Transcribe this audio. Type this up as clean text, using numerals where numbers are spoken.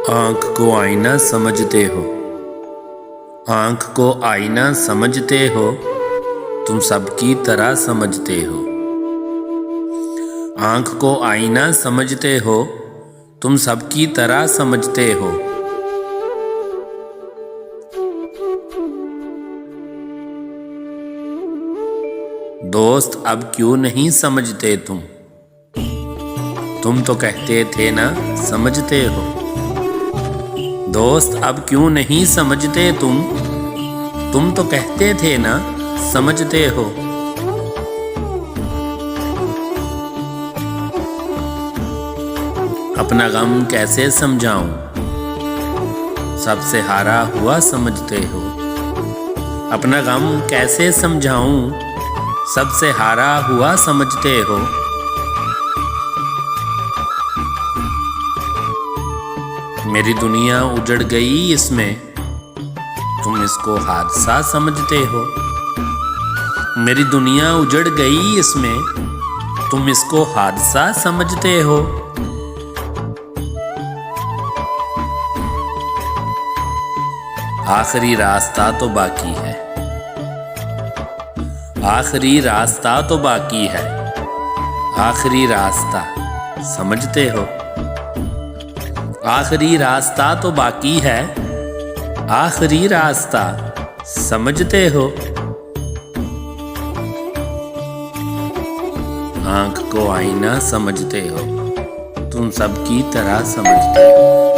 आँख को आईना समझते हो, आँख को आईना समझते हो, तुम सबकी तरह समझते हो। आँख को आईना समझते हो, तुम सबकी तरह समझते हो। दोस्त अब क्यों नहीं समझते तुम तो कहते थे ना समझते हो। दोस्त अब क्यों नहीं समझते तुम तो कहते थे ना समझते हो। अपना गम कैसे समझाऊं, सबसे हारा हुआ समझते हो। अपना गम कैसे समझाऊं, सबसे हारा हुआ समझते हो। मेरी दुनिया उजड़ गई इसमें, तुम इसको हादसा समझते हो। मेरी दुनिया उजड़ गई इसमें, तुम इसको हादसा समझते हो। आखिरी रास्ता तो बाकी है, आखिरी रास्ता तो बाकी है। आखिरी रास्ता समझते हो। आखिरी रास्ता तो बाकी है, आखिरी रास्ता समझते हो। आँख को आईना समझते हो, तुम सबकी तरह समझते हो।